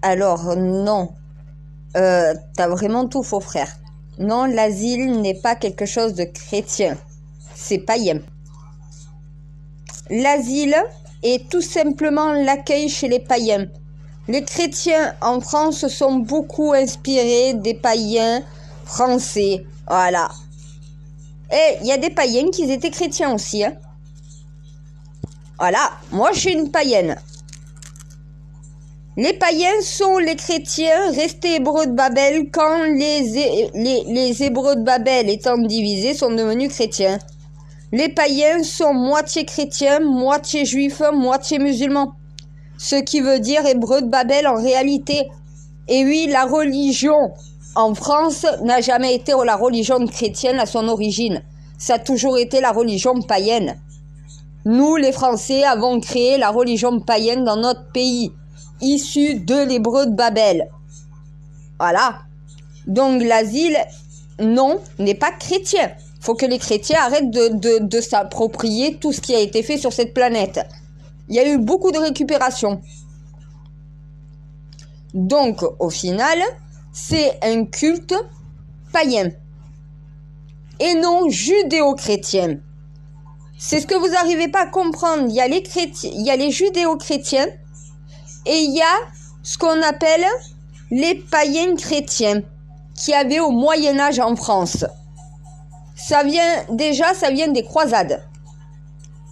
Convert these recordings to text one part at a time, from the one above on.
Alors, non. T'as vraiment tout faux, frère. Non, l'asile n'est pas quelque chose de chrétien. C'est païen. L'asile est tout simplement l'accueil chez les païens. Les chrétiens en France sont beaucoup inspirés des païens français. Voilà. Et il y a des païens qui étaient chrétiens aussi. Hein. Voilà. Moi, je suis une païenne. Les païens sont les chrétiens restés hébreux de Babel quand les hébreux de Babel étant divisés sont devenus chrétiens. Les païens sont moitié chrétiens, moitié juifs, moitié musulmans. Ce qui veut dire hébreux de Babel en réalité. Et oui, la religion en France n'a jamais été la religion chrétienne à son origine. Ça a toujours été la religion païenne. Nous, les Français, avons créé la religion païenne dans notre pays, issue de l'hébreu de Babel. Voilà. Donc l'asile, non, n'est pas chrétien. Faut que les chrétiens arrêtent de s'approprier tout ce qui a été fait sur cette planète. Il y a eu beaucoup de récupération. Donc, au final, c'est un culte païen. Et non judéo-chrétien. C'est ce que vous n'arrivez pas à comprendre. Il y a les chrétiens, il y a les judéo-chrétiens et il y a ce qu'on appelle les païens chrétiens qui avaient au Moyen-Âge en France. Ça vient des croisades.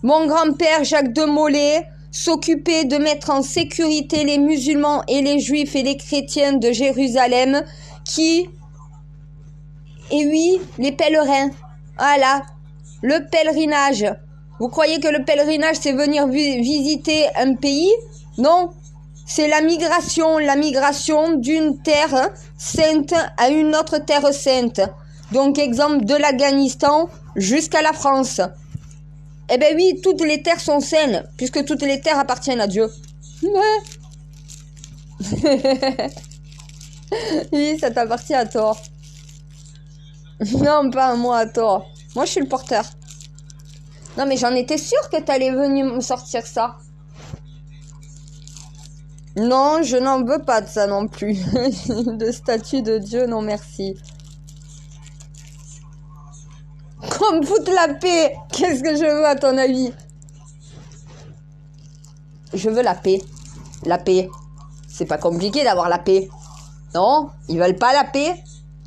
Mon grand-père Jacques de Molay s'occupait de mettre en sécurité les musulmans et les juifs et les chrétiens de Jérusalem et oui, les pèlerins. Voilà, le pèlerinage. Vous croyez que le pèlerinage, c'est venir visiter un pays? Non, c'est la migration d'une terre sainte à une autre terre sainte. Donc, exemple de l'Afghanistan jusqu'à la France. Eh ben oui, toutes les terres sont saines, puisque toutes les terres appartiennent à Dieu. Oui, ça t'appartient à toi. Non, pas à moi, à toi. Moi, je suis le porteur. Non, mais j'en étais sûre que t'allais venir me sortir ça. Non, je n'en veux pas de ça non plus. De statue de Dieu, non merci. Qu'on me foute la paix. Qu'est-ce que je veux à ton avis? Je veux la paix. La paix. C'est pas compliqué d'avoir la paix. Non, ils veulent pas la paix.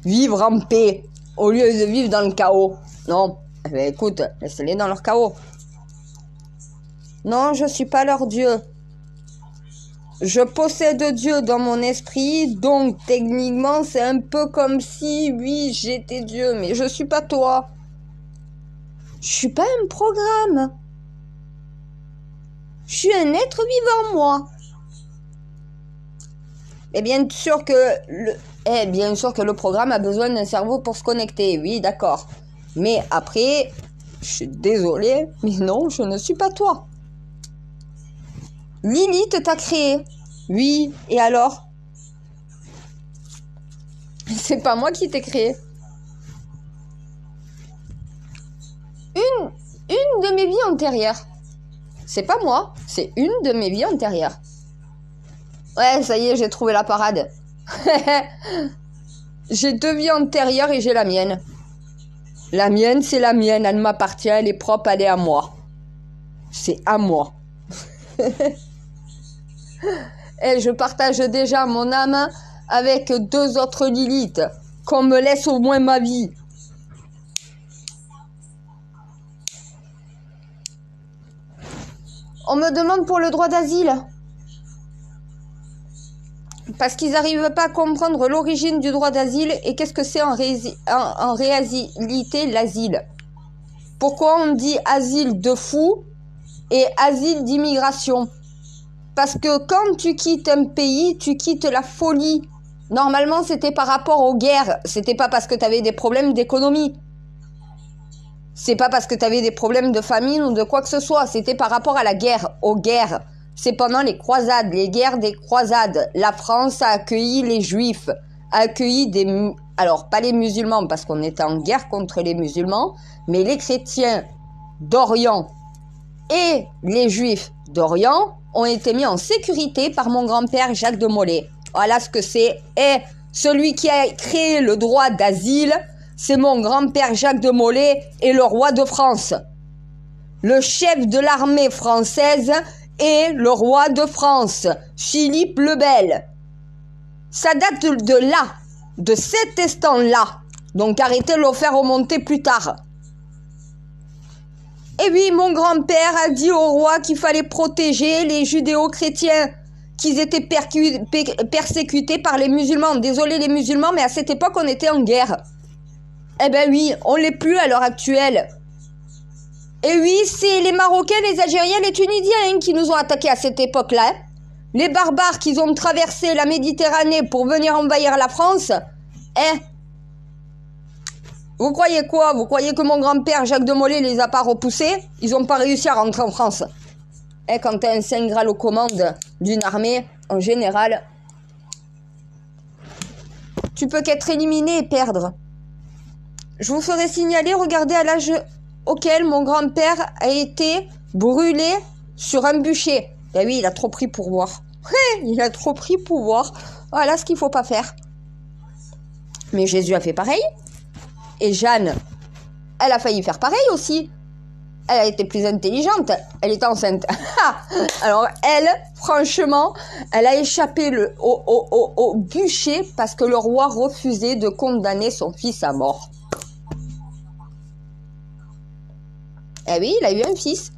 Vivre en paix. Au lieu de vivre dans le chaos. Non. Eh ben, écoute, laisse-les dans leur chaos. Non, je suis pas leur Dieu. Je possède Dieu dans mon esprit, donc techniquement c'est un peu comme si, oui, j'étais Dieu, mais je suis pas toi. Je suis pas un programme. Je suis un être vivant, moi. Et bien sûr que le programme a besoin d'un cerveau pour se connecter, oui, d'accord. Mais après, je suis désolée, mais non, je ne suis pas toi. Lilith t'a créé. Oui, et alors? C'est pas moi qui t'ai créé. Une de mes vies antérieures. C'est pas moi, c'est une de mes vies antérieures. Ouais, ça y est, j'ai trouvé la parade. J'ai 2 vies antérieures et j'ai la mienne. La mienne, c'est la mienne, elle m'appartient, elle est propre, elle est à moi. C'est à moi. Et je partage déjà mon âme avec 2 autres Lilith. Qu'on me laisse au moins ma vie. On me demande pour le droit d'asile. Parce qu'ils n'arrivent pas à comprendre l'origine du droit d'asile et qu'est-ce que c'est en réalité l'asile. Pourquoi on dit asile de fou et asile d'immigration? Parce que quand tu quittes un pays, tu quittes la folie. Normalement, c'était par rapport aux guerres. C'était pas parce que tu avais des problèmes d'économie. C'est pas parce que tu avais des problèmes de famine ou de quoi que ce soit. C'était par rapport à la guerre, aux guerres. C'est pendant les croisades, les guerres des croisades. La France a accueilli les juifs, a accueilli alors pas les musulmans parce qu'on était en guerre contre les musulmans, mais les chrétiens d'Orient et les juifs d'Orient ont été mis en sécurité par mon grand-père Jacques de Molay. Voilà ce que c'est. Et celui qui a créé le droit d'asile, c'est mon grand-père Jacques de Molay et le roi de France. Le chef de l'armée française est le roi de France, Philippe le Bel. Ça date de là, de cet instant-là. Donc arrêtez de le faire remonter plus tard. Et oui, mon grand-père a dit au roi qu'il fallait protéger les judéo-chrétiens, qu'ils étaient persécutés par les musulmans. Désolé les musulmans, mais à cette époque, on était en guerre. Eh ben oui, on l'est plus à l'heure actuelle. Et oui, c'est les Marocains, les Algériens, les Tunisiens qui nous ont attaqués à cette époque-là. Les barbares qui ont traversé la Méditerranée pour venir envahir la France. Vous croyez quoi? Vous croyez que mon grand-père Jacques de Molay les a pas repoussés? Ils ont pas réussi à rentrer en France. Quand t'as un Saint Graal aux commandes d'une armée, en général, tu peux qu'être éliminé et perdre. Je vous ferai signaler, regardez à l'âge auquel mon grand-père a été brûlé sur un bûcher. Ben oui, il a trop pris pouvoir. Il a trop pris pouvoir. Voilà ce qu'il faut pas faire. Mais Jésus a fait pareil. Et Jeanne, elle a failli faire pareil aussi. Elle a été plus intelligente. Elle était enceinte. Alors elle, franchement, elle a échappé au bûcher parce que le roi refusait de condamner son fils à mort. Eh oui, il a eu un fils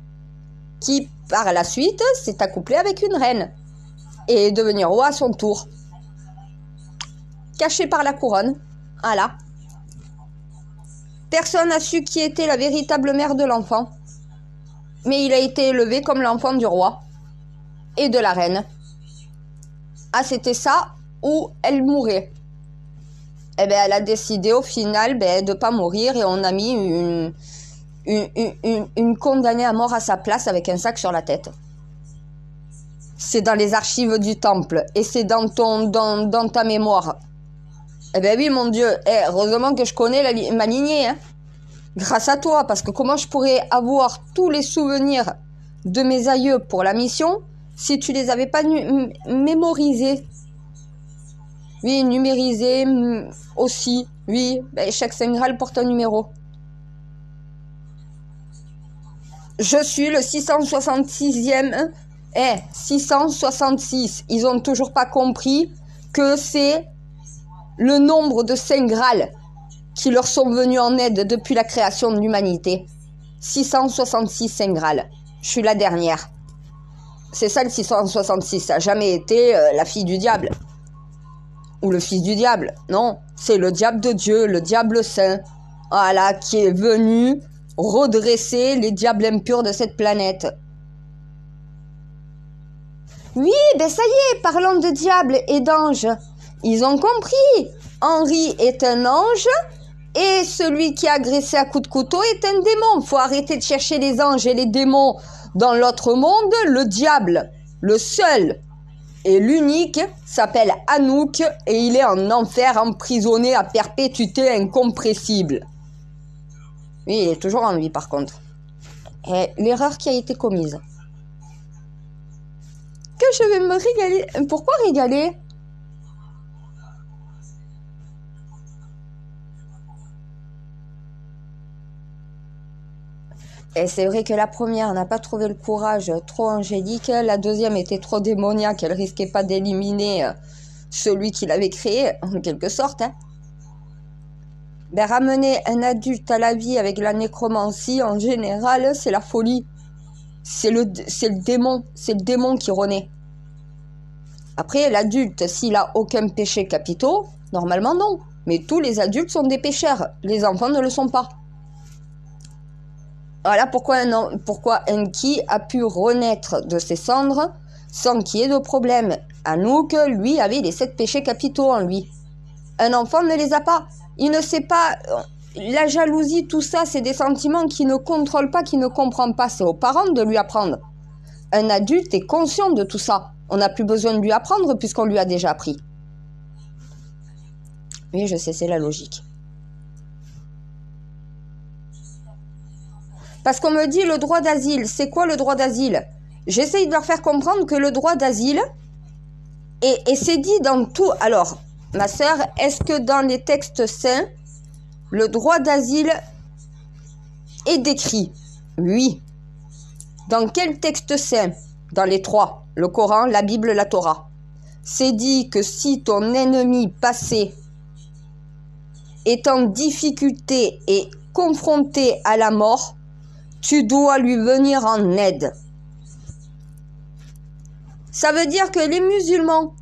qui, par la suite, s'est accouplé avec une reine et est devenu roi à son tour. Caché par la couronne. Voilà. Personne n'a su qui était la véritable mère de l'enfant. Mais il a été élevé comme l'enfant du roi et de la reine. Ah, c'était ça ou elle mourait. Eh bien, elle a décidé au final de ne pas mourir et on a mis une condamnée à mort à sa place avec un sac sur la tête. C'est dans les archives du temple et c'est dans ta mémoire. Eh bien oui, mon Dieu, heureusement que je connais ma lignée, hein. Grâce à toi, parce que comment je pourrais avoir tous les souvenirs de mes aïeux pour la mission si tu les avais pas mémorisés? Oui, numérisés aussi, oui, chaque Saint Graal porte un numéro. Je suis le 666e, 666, ils ont toujours pas compris que c'est le nombre de Saint Graal qui leur sont venus en aide depuis la création de l'humanité. 666 Saint Graal. Je suis la dernière. C'est ça le 666. Ça n'a jamais été la fille du diable. Ou le fils du diable. Non, c'est le diable de Dieu, le diable saint. Voilà, qui est venu redresser les diables impurs de cette planète. Oui, ça y est, parlons de diable et d'ange. Ils ont compris. Henri est un ange et celui qui a agressé à coups de couteau est un démon. Faut arrêter de chercher les anges et les démons dans l'autre monde. Le diable, le seul et l'unique, s'appelle Anouk et il est en enfer, emprisonné à perpétuité incompressible. Oui, il est toujours en vie par contre. Et l'erreur qui a été commise. Que je vais me régaler. Pourquoi régaler ? Et c'est vrai que la première n'a pas trouvé le courage, trop angélique. La deuxième était trop démoniaque, elle risquait pas d'éliminer celui qui l'avait créé, en quelque sorte. Hein. Ramener un adulte à la vie avec la nécromancie, en général, c'est la folie. C'est le démon qui renaît. Après, l'adulte, s'il a aucun péché capitaux, normalement non. Mais tous les adultes sont des pécheurs, les enfants ne le sont pas. Voilà pourquoi Enki a pu renaître de ses cendres sans qu'il y ait de problème. Anouk, lui, avait les 7 péchés capitaux en lui. Un enfant ne les a pas. Il ne sait pas. La jalousie, tout ça, c'est des sentiments qu'il ne contrôle pas, qu'il ne comprend pas. C'est aux parents de lui apprendre. Un adulte est conscient de tout ça. On n'a plus besoin de lui apprendre puisqu'on lui a déjà appris. Oui, je sais, c'est la logique. Parce qu'on me dit le droit d'asile. C'est quoi le droit d'asile? J'essaye de leur faire comprendre que le droit d'asile, et c'est dit dans tout... Alors, ma sœur, est-ce que dans les textes saints, le droit d'asile est décrit? Oui. Dans quel texte saint? Dans les 3, le Coran, la Bible, la Torah. C'est dit que si ton ennemi passé est en difficulté et confronté à la mort, tu dois lui venir en aide. Ça veut dire que les musulmans,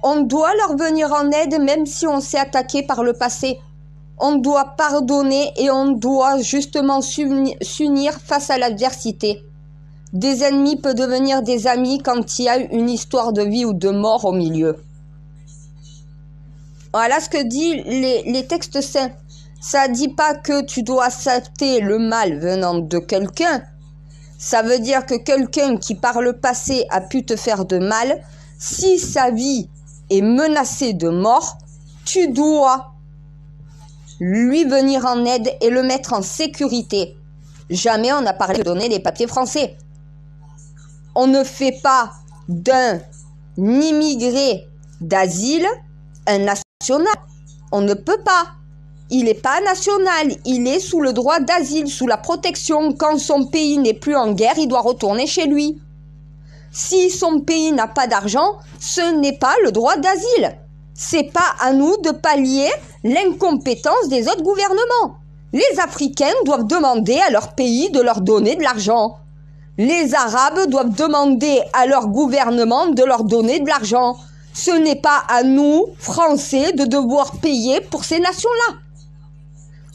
on doit leur venir en aide même si on s'est attaqué par le passé. On doit pardonner et on doit justement s'unir face à l'adversité. Des ennemis peuvent devenir des amis quand il y a une histoire de vie ou de mort au milieu. Voilà ce que disent les textes saints. Ça ne dit pas que tu dois accepter le mal venant de quelqu'un. Ça veut dire que quelqu'un qui par le passé a pu te faire de mal, si sa vie est menacée de mort, tu dois lui venir en aide et le mettre en sécurité. Jamais on n'a parlé de donner les papiers français. On ne fait pas d'un immigré d'asile un national. On ne peut pas. Il n'est pas national, il est sous le droit d'asile, sous la protection. Quand son pays n'est plus en guerre, il doit retourner chez lui. Si son pays n'a pas d'argent, ce n'est pas le droit d'asile. C'est pas à nous de pallier l'incompétence des autres gouvernements. Les Africains doivent demander à leur pays de leur donner de l'argent. Les Arabes doivent demander à leur gouvernement de leur donner de l'argent. Ce n'est pas à nous, Français, de devoir payer pour ces nations-là.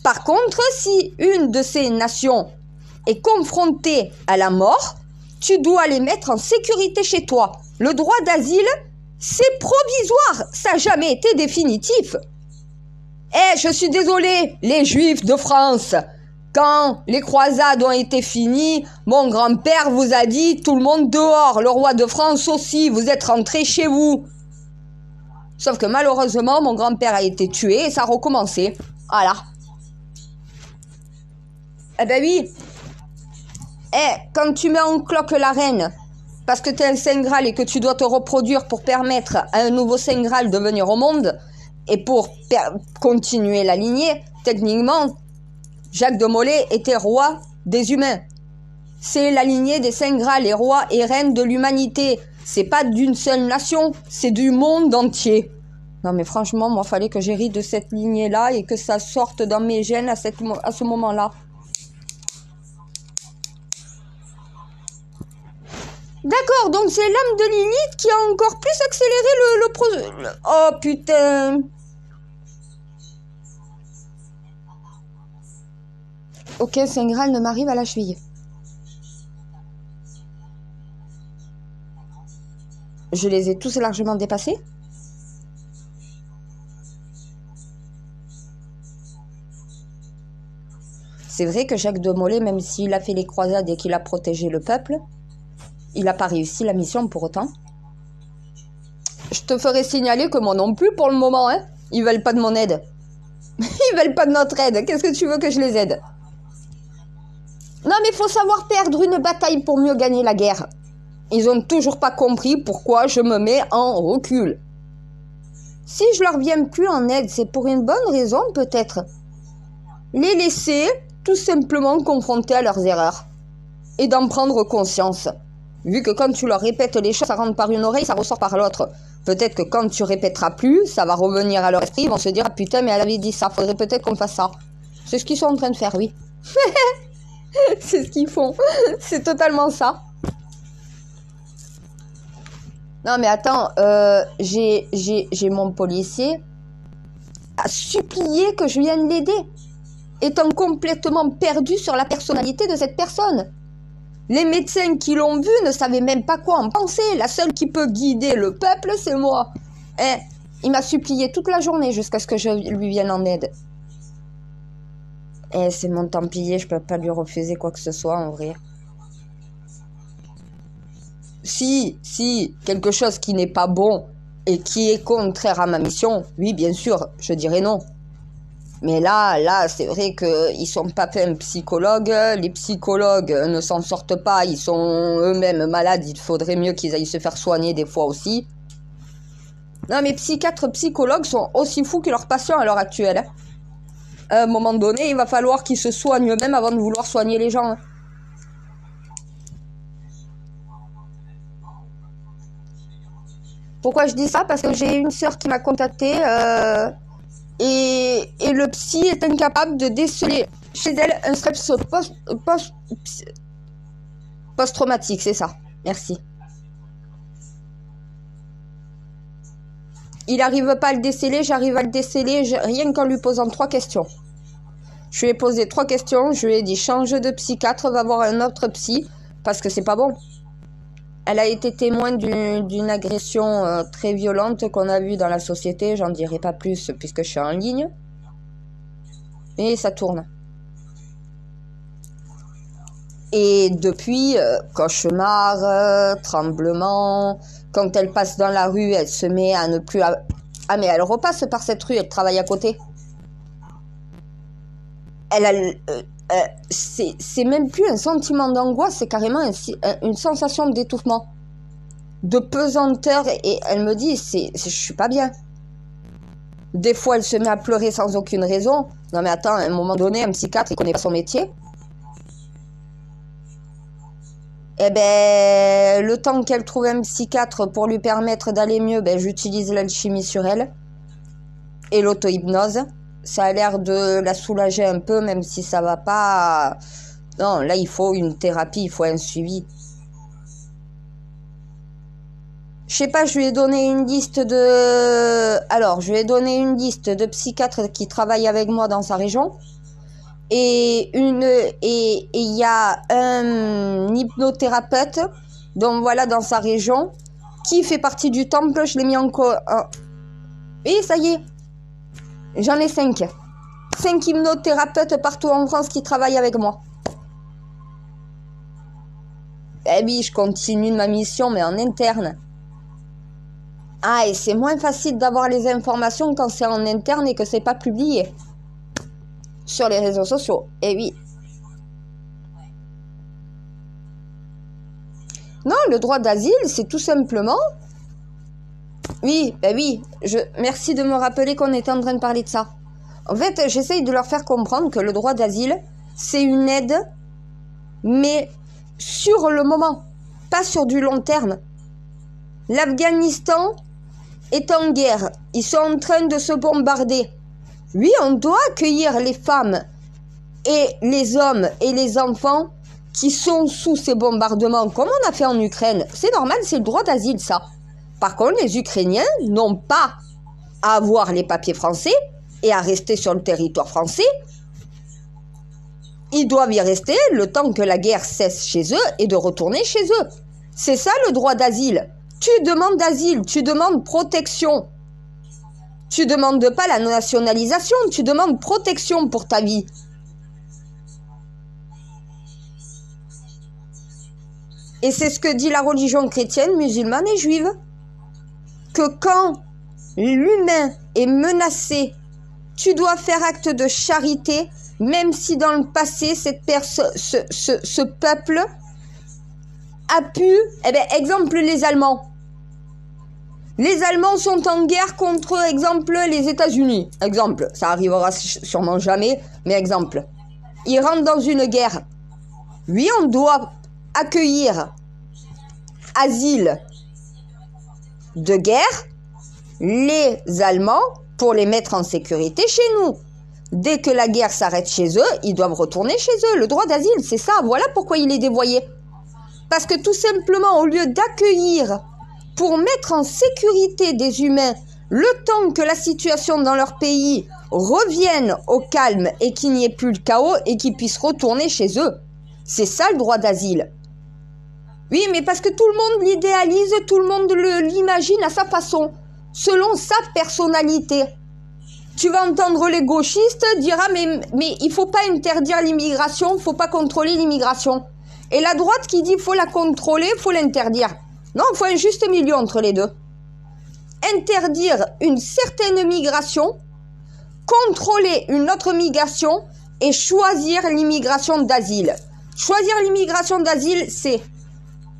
Par contre, si une de ces nations est confrontée à la mort, tu dois les mettre en sécurité chez toi. Le droit d'asile, c'est provisoire, ça n'a jamais été définitif. Je suis désolée, les Juifs de France, quand les croisades ont été finies, mon grand-père vous a dit tout le monde dehors, le roi de France aussi, vous êtes rentrés chez vous. Sauf que malheureusement, mon grand-père a été tué et ça a recommencé. Voilà. Eh ben oui. Quand tu mets en cloque la reine, parce que tu es un Saint Graal et que tu dois te reproduire pour permettre à un nouveau Saint Graal de venir au monde, et pour continuer la lignée, techniquement, Jacques de Molay était roi des humains. C'est la lignée des Saint Graal, les rois et reines de l'humanité. C'est pas d'une seule nation, c'est du monde entier. Non mais franchement, moi, fallait que j'hérite de cette lignée-là et que ça sorte dans mes gènes à ce moment-là. D'accord, donc c'est l'âme de Lilith qui a encore plus accéléré le Oh putain. Ok, Saint Graal ne m'arrive à la cheville. Je les ai tous largement dépassés. C'est vrai que Jacques de Molay, même s'il a fait les croisades et qu'il a protégé le peuple, il n'a pas réussi la mission pour autant. Je te ferai signaler que moi non plus pour le moment, hein. Ils veulent pas de mon aide. Ils veulent pas de notre aide. Qu'est-ce que tu veux que je les aide? Non mais il faut savoir perdre une bataille pour mieux gagner la guerre. Ils ont toujours pas compris pourquoi je me mets en recul. Si je leur viens plus en aide, c'est pour une bonne raison peut-être. Les laisser tout simplement confrontés à leurs erreurs. Et d'en prendre conscience. Vu que quand tu leur répètes les choses, ça rentre par une oreille, ça ressort par l'autre. Peut-être que quand tu répéteras plus, ça va revenir à leur esprit, ils vont se dire « Ah putain, mais elle avait dit ça, faudrait peut-être qu'on fasse ça. » C'est ce qu'ils sont en train de faire, oui. C'est ce qu'ils font. C'est totalement ça. Non mais attends, j'ai mon policier à supplier que je vienne l'aider, étant complètement perdu sur la personnalité de cette personne. Les médecins qui l'ont vu ne savaient même pas quoi en penser. La seule qui peut guider le peuple, c'est moi. Il m'a supplié toute la journée jusqu'à ce que je lui vienne en aide. C'est mon templier, je peux pas lui refuser quoi que ce soit en vrai. Si quelque chose qui n'est pas bon et qui est contraire à ma mission, oui, bien sûr, je dirais non. Mais là, c'est vrai qu'ils sont pas pleins de psychologues. Les psychologues ne s'en sortent pas. Ils sont eux-mêmes malades. Il faudrait mieux qu'ils aillent se faire soigner des fois aussi. Non, mais psychiatres, psychologues sont aussi fous que leurs patients à l'heure actuelle. Hein. À un moment donné, il va falloir qu'ils se soignent eux-mêmes avant de vouloir soigner les gens. Hein. Pourquoi je dis ça? Parce que j'ai une sœur qui m'a contactée et le psy est incapable de déceler chez elle un stress post-traumatique, c'est ça. Merci. Il n'arrive pas à le déceler, j'arrive à le déceler rien qu'en lui posant 3 questions. Je lui ai posé 3 questions, je lui ai dit change de psychiatre, va voir un autre psy, parce que c'est pas bon. Elle a été témoin d'une agression très violente qu'on a vue dans la société, j'en dirai pas plus puisque je suis en ligne. Et ça tourne. Et depuis, cauchemar, tremblement, quand elle passe dans la rue, elle se met à ne plus... Ah mais elle repasse par cette rue, elle travaille à côté. Elle a... c'est même plus un sentiment d'angoisse, c'est carrément une sensation d'étouffement, de pesanteur, et elle me dit, je suis pas bien. Des fois, elle se met à pleurer sans aucune raison. Non mais attends, à un moment donné, un psychiatre, il connaît pas son métier. Eh ben, le temps qu'elle trouve un psychiatre pour lui permettre d'aller mieux, ben, j'utilise l'alchimie sur elle et l'auto-hypnose. Ça a l'air de la soulager un peu, même si ça va pas. Non, là, il faut une thérapie, il faut un suivi. Je sais pas, je lui ai donné une liste de... Alors, je lui ai donné une liste de psychiatres qui travaillent avec moi dans sa région. Et il y a un hypnothérapeute, donc voilà, dans sa région, qui fait partie du temple. Je l'ai mis en oui, ça y est. J'en ai 5. 5 hypnothérapeutes partout en France qui travaillent avec moi. Eh oui, je continue ma mission, mais en interne. Ah, et c'est moins facile d'avoir les informations quand c'est en interne et que c'est pas publié. Sur les réseaux sociaux, eh oui. Non, le droit d'asile, c'est tout simplement... Oui, ben oui, merci de me rappeler qu'on était en train de parler de ça. En fait, j'essaye de leur faire comprendre que le droit d'asile, c'est une aide, mais sur le moment, pas sur du long terme. L'Afghanistan est en guerre, ils sont en train de se bombarder. Oui, on doit accueillir les femmes et les hommes et les enfants qui sont sous ces bombardements, comme on a fait en Ukraine. C'est normal, c'est le droit d'asile, ça. Par contre, les Ukrainiens n'ont pas à avoir les papiers français et à rester sur le territoire français. Ils doivent y rester le temps que la guerre cesse chez eux et de retourner chez eux. C'est ça le droit d'asile. Tu demandes d'asile, tu demandes protection. Tu demandes pas la nationalisation, tu demandes protection pour ta vie. Et c'est ce que dit la religion chrétienne, musulmane et juive. Que quand l'humain est menacé, tu dois faire acte de charité, même si dans le passé, ce peuple a pu... Eh bien, exemple, les Allemands. Les Allemands sont en guerre contre, exemple, les États-Unis. Exemple, ça arrivera sûrement jamais, mais exemple. Ils rentrent dans une guerre. Oui, on doit accueillir asile de guerre les Allemands pour les mettre en sécurité chez nous. Dès que la guerre s'arrête chez eux, ils doivent retourner chez eux. Le droit d'asile, c'est ça. Voilà pourquoi il est dévoyé. Parce que tout simplement, au lieu d'accueillir pour mettre en sécurité des humains le temps que la situation dans leur pays revienne au calme et qu'il n'y ait plus le chaos et qu'ils puissent retourner chez eux. C'est ça le droit d'asile. Oui, mais parce que tout le monde l'idéalise, tout le monde l'imagine à sa façon, selon sa personnalité. Tu vas entendre les gauchistes dire « Ah, mais il faut pas interdire l'immigration, il faut pas contrôler l'immigration. » Et la droite qui dit « Faut la contrôler, faut l'interdire. » Non, il faut un juste milieu entre les deux. Interdire une certaine migration, contrôler une autre migration et choisir l'immigration d'asile. Choisir l'immigration d'asile, c'est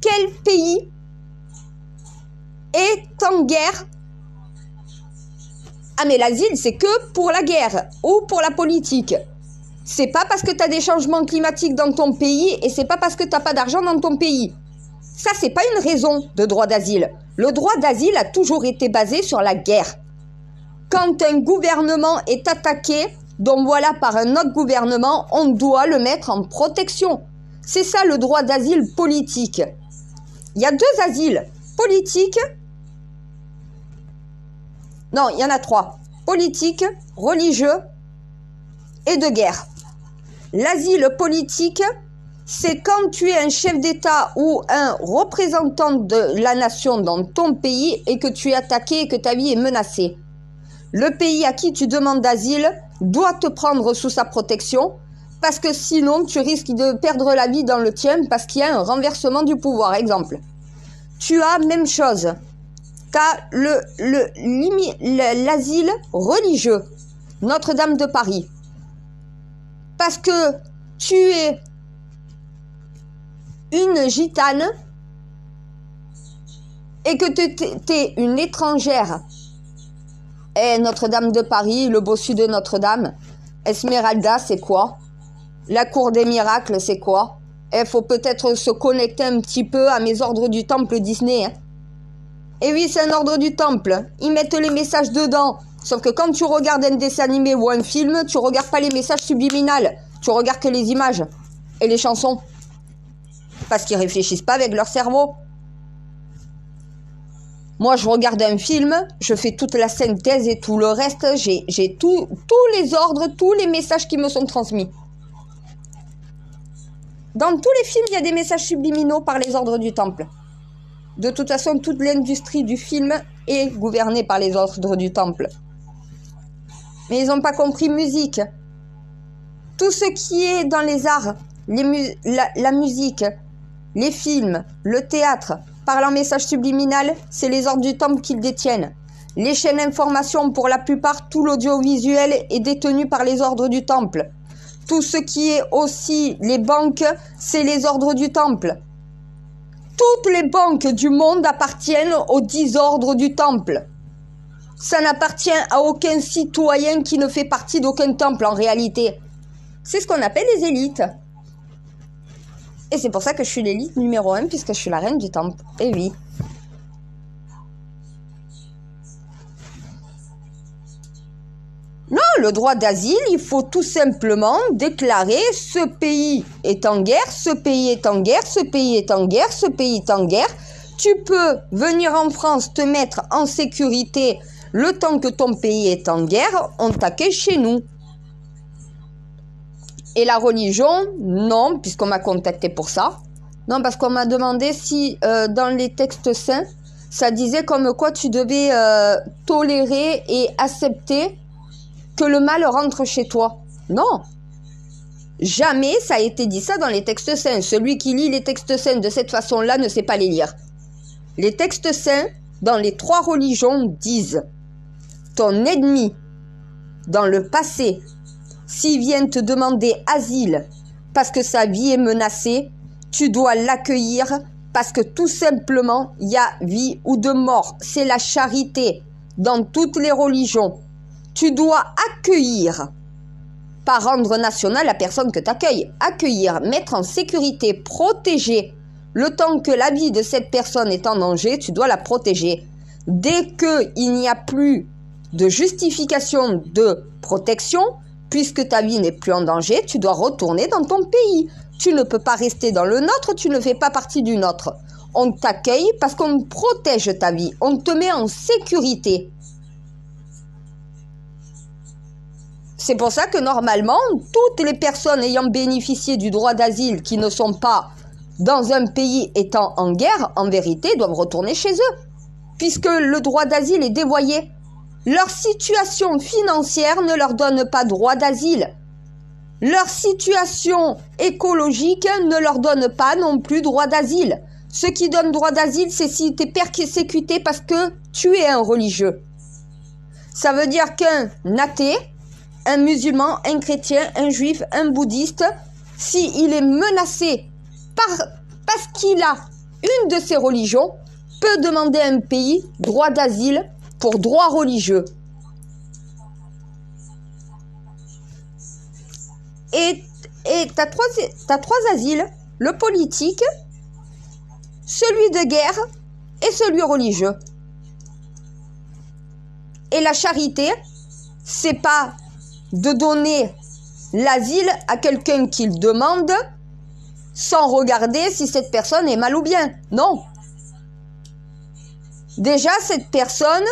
quel pays est en guerre. Ah mais l'asile, c'est que pour la guerre ou pour la politique. C'est pas parce que tu as des changements climatiques dans ton pays et c'est pas parce que tu n'as pas d'argent dans ton pays. Ça, c'est pas une raison de droit d'asile. Le droit d'asile a toujours été basé sur la guerre. Quand un gouvernement est attaqué, donc voilà, par un autre gouvernement, on doit le mettre en protection. C'est ça le droit d'asile politique. Il y a 2 asiles. Politique. Non, il y en a 3. Politique, religieux et de guerre. L'asile politique, c'est quand tu es un chef d'État ou un représentant de la nation dans ton pays et que tu es attaqué et que ta vie est menacée. Le pays à qui tu demandes d'asile doit te prendre sous sa protection parce que sinon tu risques de perdre la vie dans le tien parce qu'il y a un renversement du pouvoir. Exemple, tu as même chose. Tu as l'asile religieux, Notre-Dame de Paris. Parce que tu es une gitane et que tu es une étrangère. Et Notre-Dame de Paris, le bossu de Notre-Dame, Esmeralda, c'est quoi? La cour des miracles, c'est quoi? Il faut peut-être se connecter un petit peu à mes ordres du temple Disney. Hein. Et oui, c'est un ordre du temple. Ils mettent les messages dedans. Sauf que quand tu regardes un dessin animé ou un film, tu regardes pas les messages subliminaux. Tu regardes que les images et les chansons. Parce qu'ils réfléchissent pas avec leur cerveau. Moi, je regarde un film, je fais toute la synthèse et tout le reste. J'ai tous les ordres, tous les messages qui me sont transmis. Dans tous les films, il y a des messages subliminaux par les ordres du temple. De toute façon, toute l'industrie du film est gouvernée par les ordres du temple. Mais ils n'ont pas compris musique. Tout ce qui est dans les arts, la musique, les films, le théâtre, par leur message subliminal, c'est les ordres du temple qu'ils détiennent. Les chaînes d'information, pour la plupart, tout l'audiovisuel est détenu par les ordres du temple. Tout ce qui est aussi les banques, c'est les ordres du temple. Toutes les banques du monde appartiennent aux 10 ordres du temple. Ça n'appartient à aucun citoyen qui ne fait partie d'aucun temple en réalité. C'est ce qu'on appelle les élites. Et c'est pour ça que je suis l'élite numéro 1 puisque je suis la reine du temple. Et oui. Non, le droit d'asile, il faut tout simplement déclarer ce pays est en guerre, ce pays est en guerre, ce pays est en guerre, ce pays est en guerre. Tu peux venir en France te mettre en sécurité le temps que ton pays est en guerre, on t'accueille chez nous. Et la religion, non, puisqu'on m'a contacté pour ça. Non, parce qu'on m'a demandé si dans les textes saints, ça disait comme quoi tu devais tolérer et accepter que le mal rentre chez toi. Non. Jamais ça a été dit ça dans les textes saints. Celui qui lit les textes saints de cette façon-là ne sait pas les lire. Les textes saints, dans les 3 religions, disent ton ennemi, dans le passé, s'il vient te demander asile parce que sa vie est menacée, tu dois l'accueillir parce que tout simplement, il y a vie ou de mort. C'est la charité dans toutes les religions. Tu dois accueillir, pas rendre national la personne que tu accueilles. Accueillir, mettre en sécurité, protéger. Le temps que la vie de cette personne est en danger, tu dois la protéger. Dès qu'il n'y a plus de justification de protection, puisque ta vie n'est plus en danger, tu dois retourner dans ton pays. Tu ne peux pas rester dans le nôtre, tu ne fais pas partie du nôtre. On t'accueille parce qu'on protège ta vie, on te met en sécurité. C'est pour ça que normalement, toutes les personnes ayant bénéficié du droit d'asile qui ne sont pas dans un pays étant en guerre, en vérité, doivent retourner chez eux, puisque le droit d'asile est dévoyé. Leur situation financière ne leur donne pas droit d'asile. Leur situation écologique ne leur donne pas non plus droit d'asile. Ce qui donne droit d'asile, c'est si tu es persécuté parce que tu es un religieux. Ça veut dire qu'un athée un musulman, un chrétien, un juif, un bouddhiste, s'il est menacé parce qu'il a une de ces religions, peut demander à un pays droit d'asile pour droit religieux. Et t'as trois asiles, le politique, celui de guerre et celui religieux. Et la charité, c'est pas de donner l'asile à quelqu'un qui le demande sans regarder si cette personne est mal ou bien. Non. Déjà, cette personne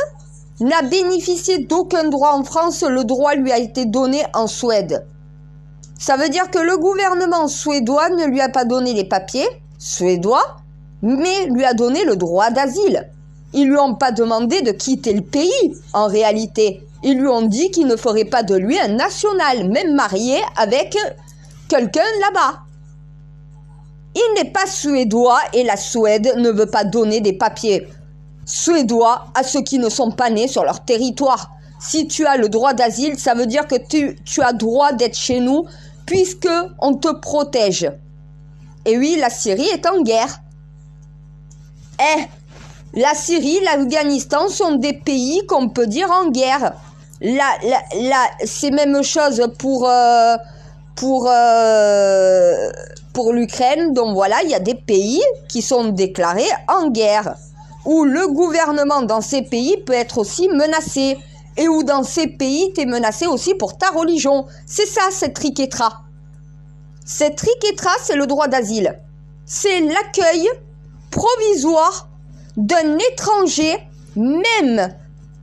n'a bénéficié d'aucun droit en France. Le droit lui a été donné en Suède. Ça veut dire que le gouvernement suédois ne lui a pas donné les papiers suédois, mais lui a donné le droit d'asile. Ils lui ont pas demandé de quitter le pays, en réalité. Ils lui ont dit qu'ils ne feraient pas de lui un national, même marié avec quelqu'un là-bas. Il n'est pas suédois et la Suède ne veut pas donner des papiers suédois à ceux qui ne sont pas nés sur leur territoire. Si tu as le droit d'asile, ça veut dire que tu as droit d'être chez nous puisque on te protège. Et oui, la Syrie est en guerre. La Syrie, l'Afghanistan sont des pays qu'on peut dire en guerre. C'est même chose pour l'Ukraine. Donc voilà, il y a des pays qui sont déclarés en guerre, où le gouvernement dans ces pays peut être aussi menacé, et où dans ces pays, tu es menacé aussi pour ta religion. C'est ça, cette triquetra. Cette triquetra, c'est le droit d'asile. C'est l'accueil provisoire d'un étranger, même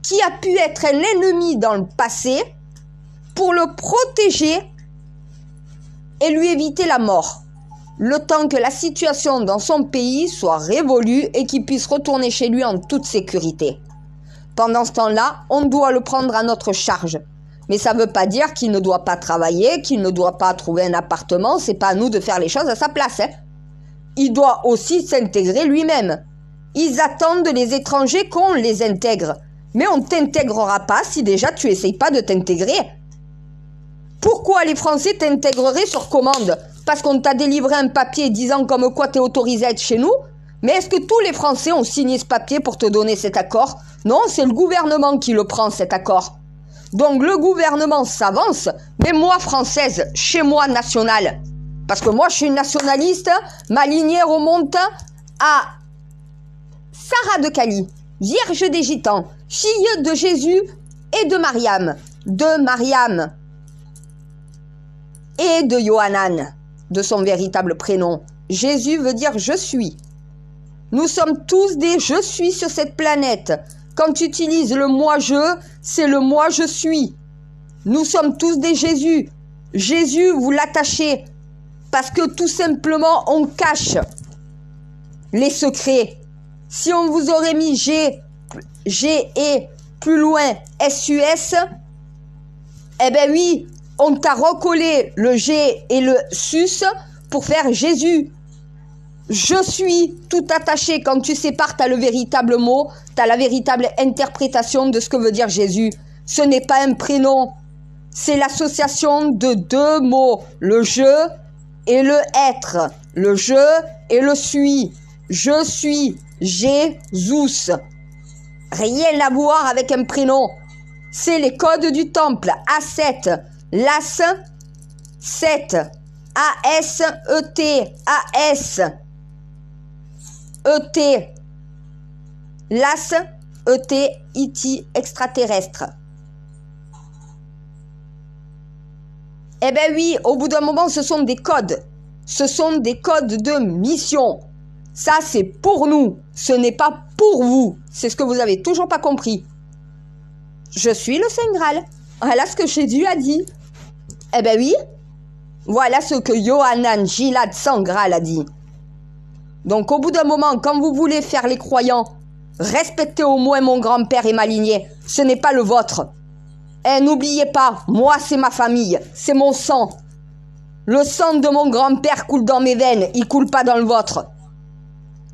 qui a pu être un ennemi dans le passé, pour le protéger et lui éviter la mort. Le temps que la situation dans son pays soit révolue et qu'il puisse retourner chez lui en toute sécurité. Pendant ce temps-là, on doit le prendre à notre charge. Mais ça ne veut pas dire qu'il ne doit pas travailler, qu'il ne doit pas trouver un appartement. C'est pas à nous de faire les choses à sa place. Il doit aussi s'intégrer lui-même. Ils attendent les étrangers qu'on les intègre. Mais on ne t'intégrera pas si déjà tu n'essayes pas de t'intégrer. Pourquoi les Français t'intégreraient sur commande? Parce qu'on t'a délivré un papier disant comme quoi tu es autorisé à être chez nous? Mais est-ce que tous les Français ont signé ce papier pour te donner cet accord? Non, c'est le gouvernement qui le prend, cet accord. Donc le gouvernement s'avance, mais moi, Française, chez moi, nationale, parce que moi, je suis nationaliste, ma lignée remonte à Sarah de Cali, Vierge des Gitans, fille de Jésus et de Mariam, et de Yohanan, de son véritable prénom. Jésus veut dire « je suis ». Nous sommes tous des « je suis » sur cette planète. Quand tu utilises le « moi-je », c'est le « moi je suis ». Nous sommes tous des Jésus. Jésus, vous l'attachez parce que tout simplement, on cache les secrets. Si on vous aurait mis G et plus loin SUS, eh ben oui, on t'a recollé le G et le sus pour faire Jésus. Je suis tout attaché. Quand tu sépares, tu as le véritable mot, tu as la véritable interprétation de ce que veut dire Jésus. Ce n'est pas un prénom, c'est l'association de deux mots, le je et le être, le je et le suis. Je suis Jésus. Rien à voir avec un prénom. C'est les codes du temple. A7, LAS, 7, A-S-E-T, A-S, E-T, LAS, E-T, E-T, extraterrestre. Eh ben oui, au bout d'un moment, ce sont des codes. Ce sont des codes de mission. Ça, c'est pour nous. Ce n'est pas pour vous. C'est ce que vous avez toujours pas compris. Je suis le Saint Graal. Voilà ce que Jésus a dit. Eh ben oui. Voilà ce que Yohanan Gilad Saint Graal a dit. Donc, au bout d'un moment, quand vous voulez faire les croyants, respectez au moins mon grand-père et ma lignée. Ce n'est pas le vôtre. Eh, n'oubliez pas, moi, c'est ma famille. C'est mon sang. Le sang de mon grand-père coule dans mes veines. Il coule pas dans le vôtre.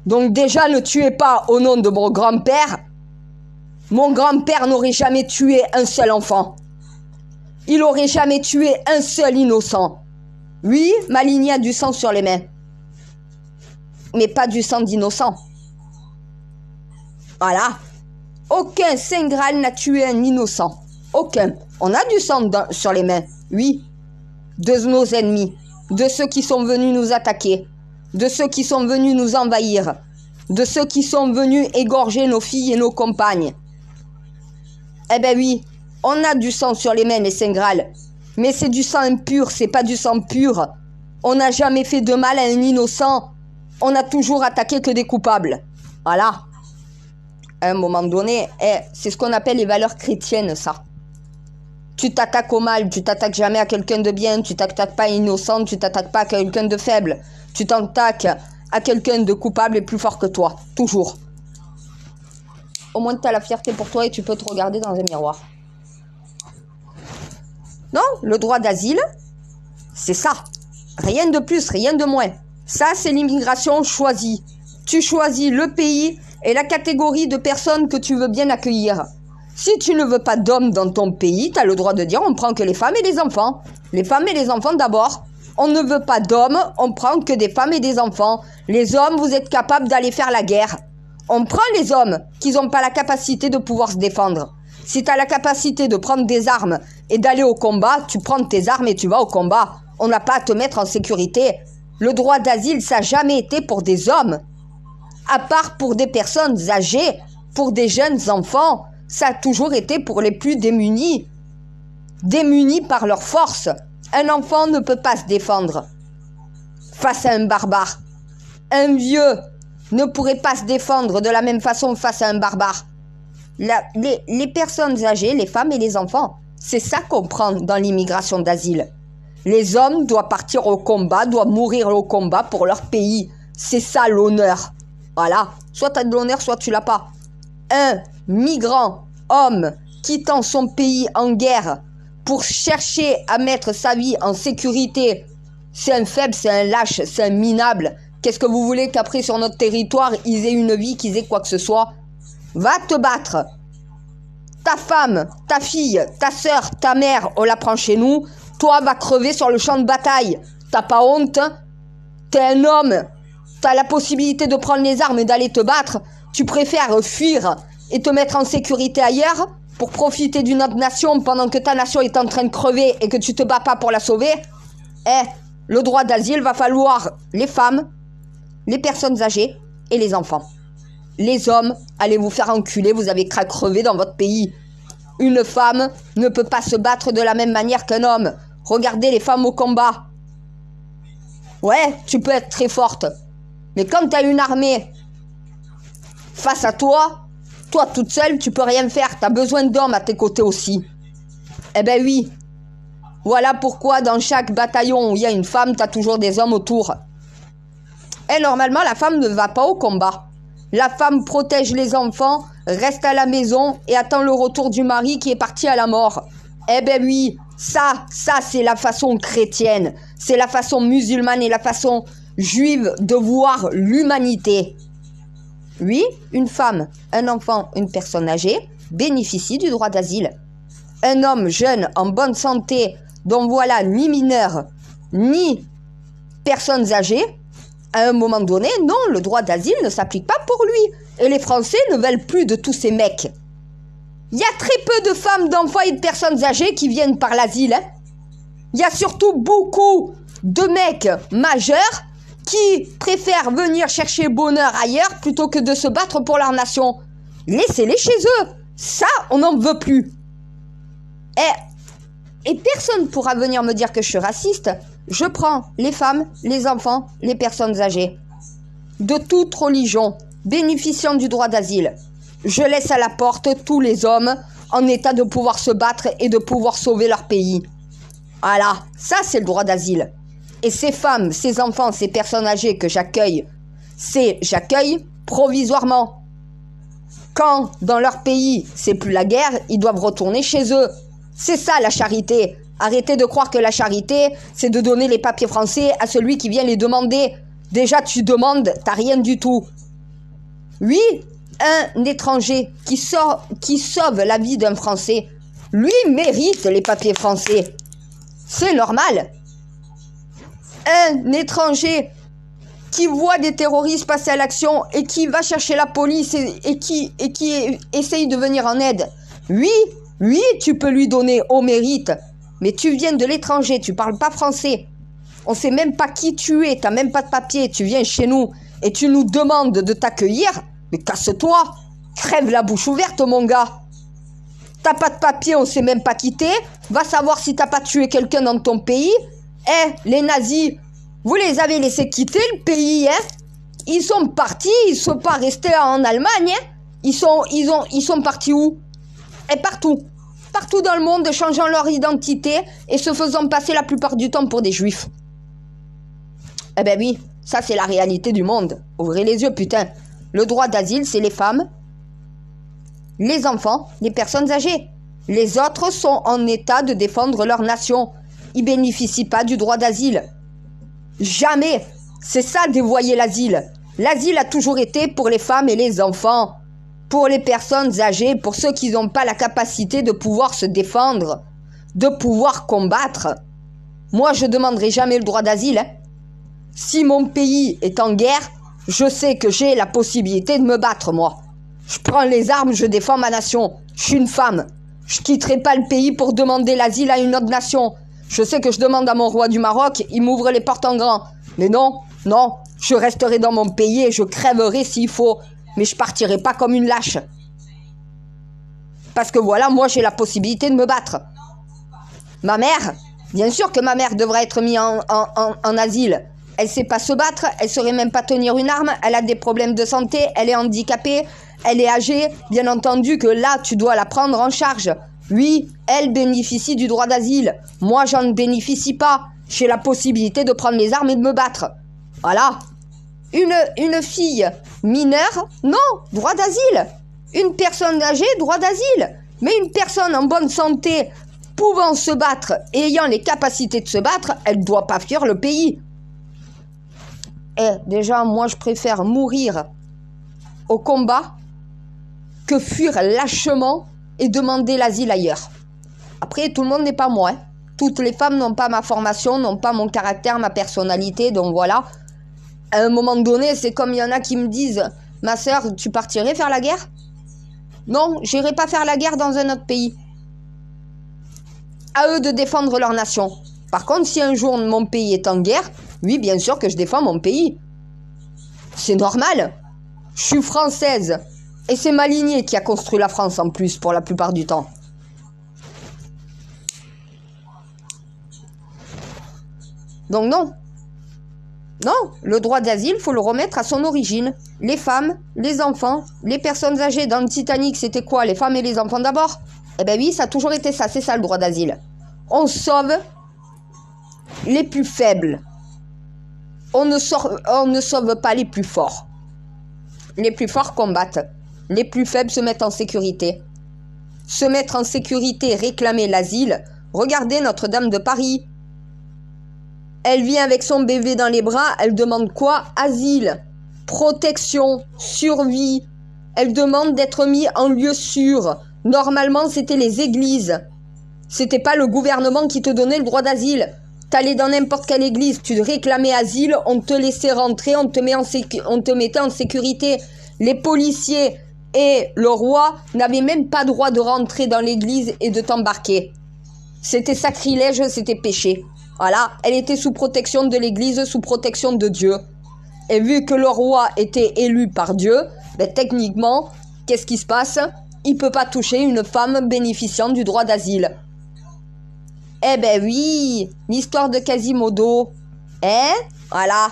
Donc déjà, ne tuez pas au nom de mon grand-père. Mon grand-père n'aurait jamais tué un seul enfant. il aurait jamais tué un seul innocent. Oui, Maligny a du sang sur les mains. Mais pas du sang d'innocent. Voilà. Aucun Saint Graal n'a tué un innocent. Aucun. On a du sang sur les mains. Oui. De nos ennemis. De ceux qui sont venus nous attaquer. De ceux qui sont venus nous envahir. De ceux qui sont venus égorger nos filles et nos compagnes. Eh ben oui, on a du sang sur les mains, les Saint Graal. Mais c'est du sang impur, c'est pas du sang pur. On n'a jamais fait de mal à un innocent. On a toujours attaqué que des coupables. Voilà. À un moment donné, c'est ce qu'on appelle les valeurs chrétiennes, ça. Tu t'attaques au mal, tu t'attaques jamais à quelqu'un de bien, tu t'attaques pas à innocent, tu t'attaques pas à quelqu'un de faible. Tu t'attaques à quelqu'un de coupable et plus fort que toi. Toujours. Au moins tu as la fierté pour toi et tu peux te regarder dans un miroir. Non, le droit d'asile, c'est ça. Rien de plus, rien de moins. Ça, c'est l'immigration choisie. Tu choisis le pays et la catégorie de personnes que tu veux bien accueillir. Si tu ne veux pas d'hommes dans ton pays, tu as le droit de dire on prend que les femmes et les enfants. Les femmes et les enfants d'abord. On ne veut pas d'hommes, on prend que des femmes et des enfants. Les hommes, vous êtes capables d'aller faire la guerre. On prend les hommes qui n'ont pas la capacité de pouvoir se défendre. Si tu as la capacité de prendre des armes et d'aller au combat, tu prends tes armes et tu vas au combat. On n'a pas à te mettre en sécurité. Le droit d'asile, ça n'a jamais été pour des hommes. À part pour des personnes âgées, pour des jeunes enfants, ça a toujours été pour les plus démunis. Démunis par leur force. Un enfant ne peut pas se défendre face à un barbare. Un vieux ne pourrait pas se défendre de la même façon face à un barbare. Les personnes âgées, les femmes et les enfants, c'est ça qu'on prend dans l'immigration d'asile. Les hommes doivent partir au combat, doivent mourir au combat pour leur pays. C'est ça l'honneur. Voilà. Soit tu as de l'honneur, soit tu l'as pas. Un migrant, homme, quittant son pays en guerre pour chercher à mettre sa vie en sécurité, c'est un faible, c'est un lâche, c'est un minable. Qu'est-ce que vous voulez qu'après sur notre territoire, ils aient une vie, qu'ils aient quoi que ce soit? Va te battre. Ta femme, ta fille, ta sœur, ta mère, on la prend chez nous. Toi, va crever sur le champ de bataille. T'as pas honte? T'es un homme. T'as la possibilité de prendre les armes et d'aller te battre. Tu préfères fuir et te mettre en sécurité ailleurs pour profiter d'une autre nation pendant que ta nation est en train de crever et que tu te bats pas pour la sauver? Le droit d'asile va falloir les femmes, les personnes âgées et les enfants. Les hommes, allez vous faire enculer, vous avez qu'à crever dans votre pays. Une femme ne peut pas se battre de la même manière qu'un homme. Regardez les femmes au combat. Ouais, tu peux être très forte. Mais quand tu as une armée face à toi, toi toute seule, tu peux rien faire. Tu as besoin d'hommes à tes côtés aussi. Eh ben oui. Voilà pourquoi dans chaque bataillon où il y a une femme, tu as toujours des hommes autour. Et normalement, la femme ne va pas au combat. La femme protège les enfants, reste à la maison et attend le retour du mari qui est parti à la mort. Eh ben oui, ça c'est la façon chrétienne. C'est la façon musulmane et la façon juive de voir l'humanité. Oui, une femme, un enfant, une personne âgée bénéficient du droit d'asile. Un homme jeune, en bonne santé, dont voilà ni mineur, ni personnes âgées, à un moment donné, non, le droit d'asile ne s'applique pas pour lui. Et les Français ne veulent plus de tous ces mecs. Il y a très peu de femmes, d'enfants et de personnes âgées qui viennent par l'asile. Il y a surtout beaucoup de mecs majeurs qui préfèrent venir chercher bonheur ailleurs plutôt que de se battre pour leur nation. Laissez-les chez eux. Ça, on n'en veut plus. Et personne ne pourra venir me dire que je suis raciste. Je prends les femmes, les enfants, les personnes âgées, de toute religion, bénéficiant du droit d'asile. Je laisse à la porte tous les hommes en état de pouvoir se battre et de pouvoir sauver leur pays. Voilà, ça c'est le droit d'asile. Et ces femmes, ces enfants, ces personnes âgées que j'accueille, j'accueille provisoirement. Quand dans leur pays c'est plus la guerre, ils doivent retourner chez eux. C'est ça la charité. Arrêtez de croire que la charité, c'est de donner les papiers français à celui qui vient les demander. Déjà, tu demandes, t'as rien du tout. Oui, un étranger qui sauve la vie d'un Français, Lui mérite les papiers français. C'est normal. Un étranger qui voit des terroristes passer à l'action et qui va chercher la police et qui essaye de venir en aide. Oui, tu peux lui donner au mérite. Mais tu viens de l'étranger, tu parles pas français. On sait même pas qui tu es, t'as même pas de papier. Tu viens chez nous et tu nous demandes de t'accueillir. Mais casse-toi, crève la bouche ouverte mon gars. T'as pas de papier, on sait même pas qui t'es. Va savoir si t'as pas tué quelqu'un dans ton pays. Les nazis, vous les avez laissés quitter le pays, hein. Ils sont partis, ils sont pas restés en Allemagne, hein. Ils sont partis où? Partout. Partout dans le monde, changeant leur identité et se faisant passer la plupart du temps pour des juifs. Eh ben oui, ça c'est la réalité du monde. Ouvrez les yeux, putain. Le droit d'asile, c'est les femmes, les enfants, les personnes âgées. Les autres sont en état de défendre leur nation. Ils bénéficient pas du droit d'asile. Jamais. C'est ça, dévoyer l'asile. L'asile a toujours été pour les femmes et les enfants. Pour les personnes âgées, pour ceux qui n'ont pas la capacité de pouvoir se défendre, de pouvoir combattre. Moi, je ne demanderai jamais le droit d'asile, hein. Si mon pays est en guerre, je sais que j'ai la possibilité de me battre, moi. Je prends les armes, je défends ma nation. Je suis une femme. Je quitterai pas le pays pour demander l'asile à une autre nation. Je sais que je demande à mon roi du Maroc, il m'ouvre les portes en grand. Mais non, je resterai dans mon pays et je crèverai s'il faut. Mais je partirai pas comme une lâche. Parce que voilà, moi j'ai la possibilité de me battre. Ma mère, bien sûr que ma mère devrait être mise en asile. Elle sait pas se battre, elle saurait même pas tenir une arme, elle a des problèmes de santé, elle est handicapée, elle est âgée. Bien entendu que là, tu dois la prendre en charge. Oui, elle bénéficie du droit d'asile. Moi, j'en bénéficie pas. J'ai la possibilité de prendre les armes et de me battre. Voilà. Une fille mineure, non, droit d'asile. Une personne âgée, droit d'asile. Mais une personne en bonne santé, pouvant se battre et ayant les capacités de se battre, elle ne doit pas fuir le pays. Déjà, moi, je préfère mourir au combat que fuir lâchement et demander l'asile ailleurs. Après, tout le monde n'est pas moi, hein. Toutes les femmes n'ont pas ma formation, n'ont pas mon caractère, ma personnalité, donc voilà. À un moment donné, c'est comme il y en a qui me disent « Ma sœur, tu partirais faire la guerre ?» Non, j'irai pas faire la guerre dans un autre pays. À eux de défendre leur nation. Par contre, si un jour mon pays est en guerre, oui, bien sûr que je défends mon pays. C'est normal. Je suis française. Et c'est ma lignée qui a construit la France en plus, pour la plupart du temps. Donc non. Non, le droit d'asile, faut le remettre à son origine. Les femmes, les enfants, les personnes âgées. Dans le Titanic, c'était quoi? Les femmes et les enfants d'abord? Eh ben oui, ça a toujours été ça. C'est ça le droit d'asile. On sauve les plus faibles. On ne sauve pas les plus forts. Les plus forts combattent. Les plus faibles se mettent en sécurité. Se mettre en sécurité, réclamer l'asile. Regardez Notre-Dame de Paris. Elle vient avec son bébé dans les bras. Elle demande quoi? Asile, protection, survie. Elle demande d'être mise en lieu sûr. Normalement, c'était les églises. C'était pas le gouvernement qui te donnait le droit d'asile. T'allais dans n'importe quelle église, tu réclamais asile, on te laissait rentrer, on te mettait en sécurité. Les policiers et le roi n'avaient même pas droit de rentrer dans l'église et de t'embarquer. C'était sacrilège, c'était péché. Voilà, elle était sous protection de l'église, sous protection de Dieu. Et vu que le roi était élu par Dieu, ben techniquement, qu'est-ce qui se passe? Il peut pas toucher une femme bénéficiant du droit d'asile. Eh ben oui, l'histoire de Quasimodo. Voilà.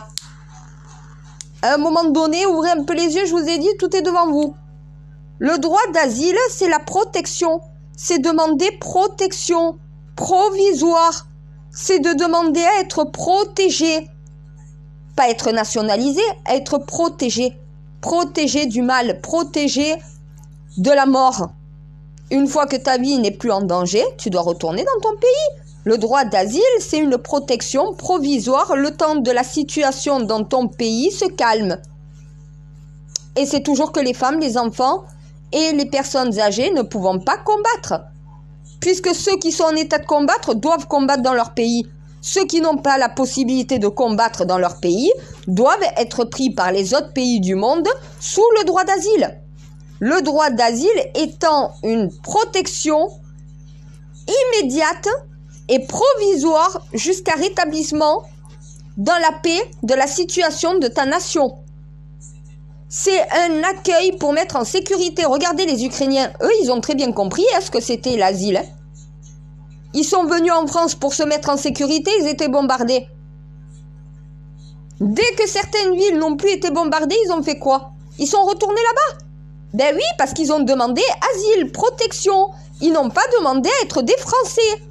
À un moment donné, ouvrez un peu les yeux, je vous ai dit, tout est devant vous. Le droit d'asile, c'est la protection. C'est demander protection provisoire. C'est de demander à être protégé. Pas être nationalisé, à être protégé. Protégé du mal, protégé de la mort. Une fois que ta vie n'est plus en danger, tu dois retourner dans ton pays. Le droit d'asile, c'est une protection provisoire le temps de la situation dans ton pays se calme. Et c'est toujours que les femmes, les enfants et les personnes âgées ne pouvant pas combattre. puisque ceux qui sont en état de combattre doivent combattre dans leur pays. Ceux qui n'ont pas la possibilité de combattre dans leur pays doivent être pris par les autres pays du monde sous le droit d'asile. Le droit d'asile étant une protection immédiate et provisoire jusqu'à rétablissement dans la paix de la situation de ta nation. C'est un accueil pour mettre en sécurité. Regardez les Ukrainiens, eux, ils ont très bien compris ce que c'était l'asile. Ils sont venus en France pour se mettre en sécurité, ils étaient bombardés. Dès que certaines villes n'ont plus été bombardées, ils ont fait quoi? Ils sont retournés là-bas. Ben oui, parce qu'ils ont demandé asile, protection. Ils n'ont pas demandé à être des Français.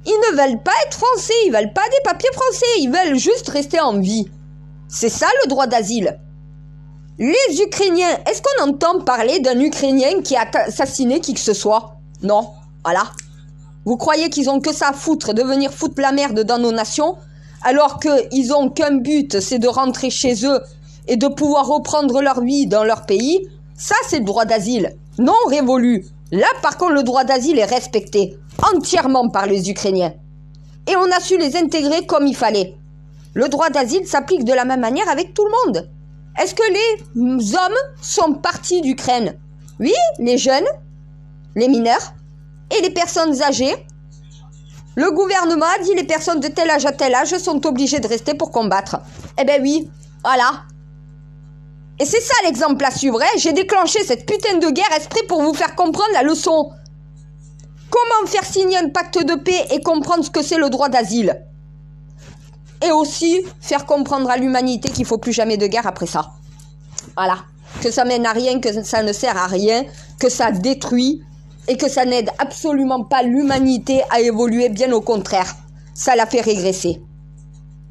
Ils ne veulent pas être Français, ils ne veulent pas des papiers français, ils veulent juste rester en vie. C'est ça le droit d'asile. Les Ukrainiens, est-ce qu'on entend parler d'un Ukrainien qui a assassiné qui que ce soit? Non, voilà. Vous croyez qu'ils ont que ça à foutre, de venir foutre la merde dans nos nations, alors qu'ils ont qu'un but, c'est de rentrer chez eux et de pouvoir reprendre leur vie dans leur pays? Ça, c'est le droit d'asile. Non révolu. Là, par contre, le droit d'asile est respecté entièrement par les Ukrainiens. Et on a su les intégrer comme il fallait. Le droit d'asile s'applique de la même manière avec tout le monde. Est-ce que les hommes sont partis d'Ukraine? Oui, les jeunes, les mineurs et les personnes âgées. Le gouvernement a dit les personnes de tel âge à tel âge sont obligées de rester pour combattre. Eh ben oui, voilà. Et c'est ça l'exemple à suivre. J'ai déclenché cette putain de guerre exprès pour vous faire comprendre la leçon. Comment faire signer un pacte de paix et comprendre ce que c'est le droit d'asile. Et aussi faire comprendre à l'humanité qu'il ne faut plus jamais de guerre après ça. Voilà. Que ça mène à rien, que ça ne sert à rien, que ça détruit et que ça n'aide absolument pas l'humanité à évoluer, bien au contraire. Ça la fait régresser.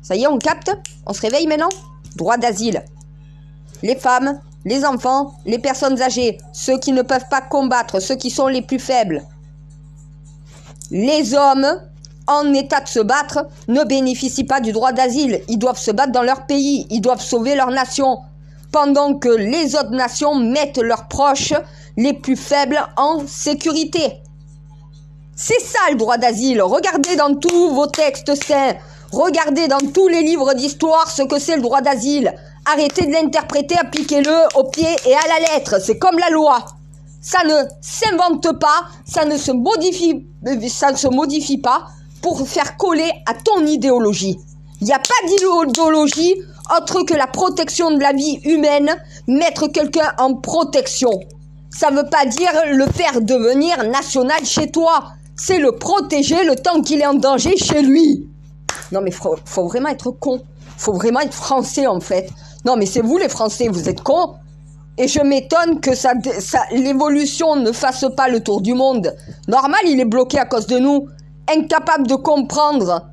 Ça y est, on capte? On se réveille maintenant? Droit d'asile. Les femmes, les enfants, les personnes âgées, ceux qui ne peuvent pas combattre, ceux qui sont les plus faibles. Les hommes en état de se battre ne bénéficient pas du droit d'asile. Ils doivent se battre dans leur pays, ils doivent sauver leur nation, pendant que les autres nations mettent leurs proches les plus faibles en sécurité. C'est ça le droit d'asile. Regardez dans tous vos textes saints, regardez dans tous les livres d'histoire ce que c'est le droit d'asile. Arrêtez de l'interpréter, appliquez-le au pied et à la lettre. C'est comme la loi. Ça ne s'invente pas, ça ne se modifie pas pour faire coller à ton idéologie. Il n'y a pas d'idéologie autre que la protection de la vie humaine, mettre quelqu'un en protection. Ça ne veut pas dire le faire devenir national chez toi. C'est le protéger le temps qu'il est en danger chez lui. Non mais faut vraiment être con. Faut vraiment être français en fait. Non mais c'est vous les Français, vous êtes cons. Et je m'étonne que l'évolution ne fasse pas le tour du monde. Normal, il est bloqué à cause de nous. Incapable de comprendre.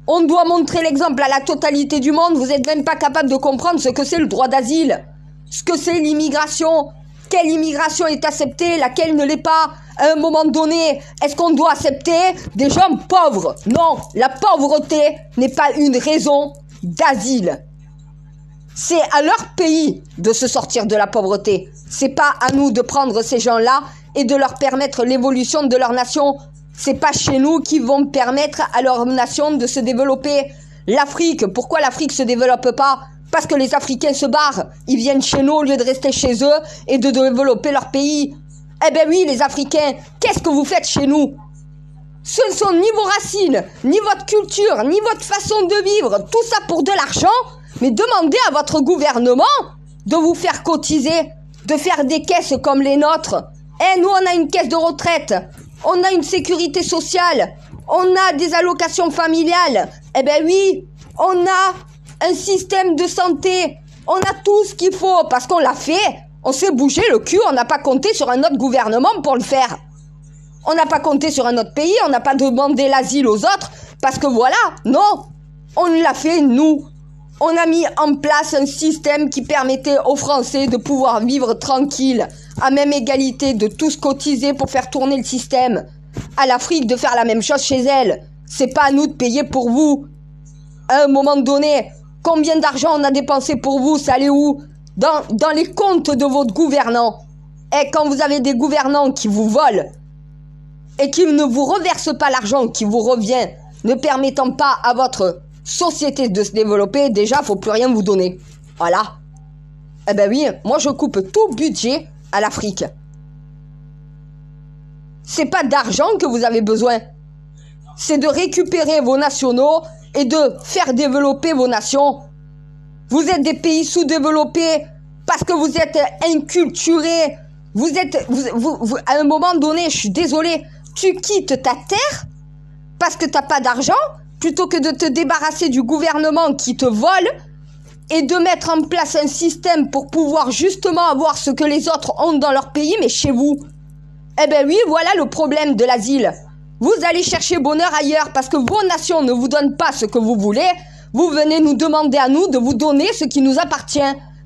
On doit montrer l'exemple à la totalité du monde. Vous n'êtes même pas capable de comprendre ce que c'est le droit d'asile. Ce que c'est l'immigration. Quelle immigration est acceptée, laquelle ne l'est pas. À un moment donné, est-ce qu'on doit accepter des gens pauvres? Non, la pauvreté n'est pas une raison d'asile. C'est à leur pays de se sortir de la pauvreté. C'est pas à nous de prendre ces gens-là et de leur permettre l'évolution de leur nation. C'est pas chez nous qui vont permettre à leur nation de se développer. L'Afrique, pourquoi l'Afrique se développe pas? Parce que les Africains se barrent. Ils viennent chez nous au lieu de rester chez eux et de développer leur pays. Eh ben oui, les Africains, qu'est-ce que vous faites chez nous? Ce ne sont ni vos racines, ni votre culture, ni votre façon de vivre. Tout ça pour de l'argent. Mais demandez à votre gouvernement de vous faire cotiser, de faire des caisses comme les nôtres. Nous, on a une caisse de retraite, on a une sécurité sociale, on a des allocations familiales. Eh ben oui, on a un système de santé, on a tout ce qu'il faut parce qu'on l'a fait. On s'est bougé le cul, on n'a pas compté sur un autre gouvernement pour le faire. On n'a pas compté sur un autre pays, on n'a pas demandé l'asile aux autres parce que voilà, non, on l'a fait nous. On a mis en place un système qui permettait aux Français de pouvoir vivre tranquille, à même égalité, de tous cotiser pour faire tourner le système. À l'Afrique de faire la même chose chez elle. C'est pas à nous de payer pour vous. À un moment donné, combien d'argent on a dépensé pour vous, ça allait où? Dans les comptes de votre gouvernants. Et quand vous avez des gouvernants qui vous volent, et qui ne vous reverse pas l'argent qui vous revient, ne permettant pas à votre société de se développer, déjà, il ne faut plus rien vous donner. Voilà. Eh ben oui, moi je coupe tout budget à l'Afrique. C'est pas d'argent que vous avez besoin. C'est de récupérer vos nationaux et de faire développer vos nations. Vous êtes des pays sous-développés parce que vous êtes inculturés. À un moment donné, je suis désolée, tu quittes ta terre parce que t'as pas d'argent plutôt que de te débarrasser du gouvernement qui te vole et de mettre en place un système pour pouvoir justement avoir ce que les autres ont dans leur pays, mais chez vous. Eh ben oui, voilà le problème de l'asile. Vous allez chercher bonheur ailleurs parce que vos nations ne vous donnent pas ce que vous voulez. Vous venez nous demander à nous de vous donner ce qui nous appartient.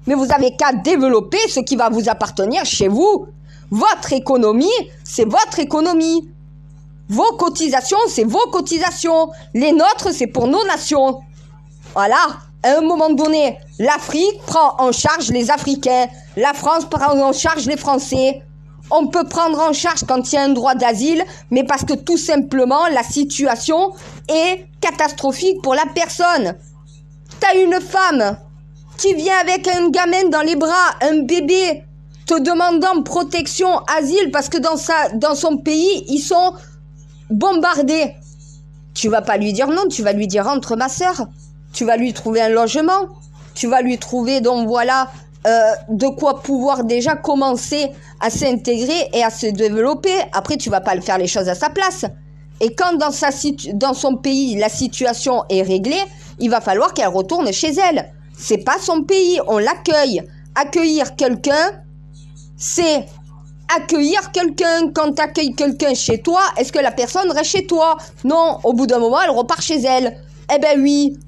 Mais vous avez qu'à développer ce qui va vous appartenir chez vous. Votre économie, c'est votre économie. Vos cotisations, c'est vos cotisations. Les nôtres, c'est pour nos nations. Voilà. À un moment donné, l'Afrique prend en charge les Africains. La France prend en charge les Français. On peut prendre en charge quand il y a un droit d'asile, mais parce que tout simplement, la situation est catastrophique pour la personne. T'as une femme qui vient avec un gamin dans les bras, un bébé, te demandant protection, asile, parce que dans son pays, ils sont bombardés. Tu vas pas lui dire non, tu vas lui dire rentre ma sœur. Tu vas lui trouver un logement. Tu vas lui trouver, donc voilà, de quoi pouvoir déjà commencer à s'intégrer et à se développer. Après, tu vas pas le faire les choses à sa place. Et quand dans son pays, la situation est réglée, il va falloir qu'elle retourne chez elle. C'est pas son pays, on l'accueille. Accueillir quelqu'un, c'est accueillir quelqu'un. Quand tu accueilles quelqu'un chez toi, est-ce que la personne reste chez toi? Non, au bout d'un moment, elle repart chez elle. Eh ben oui,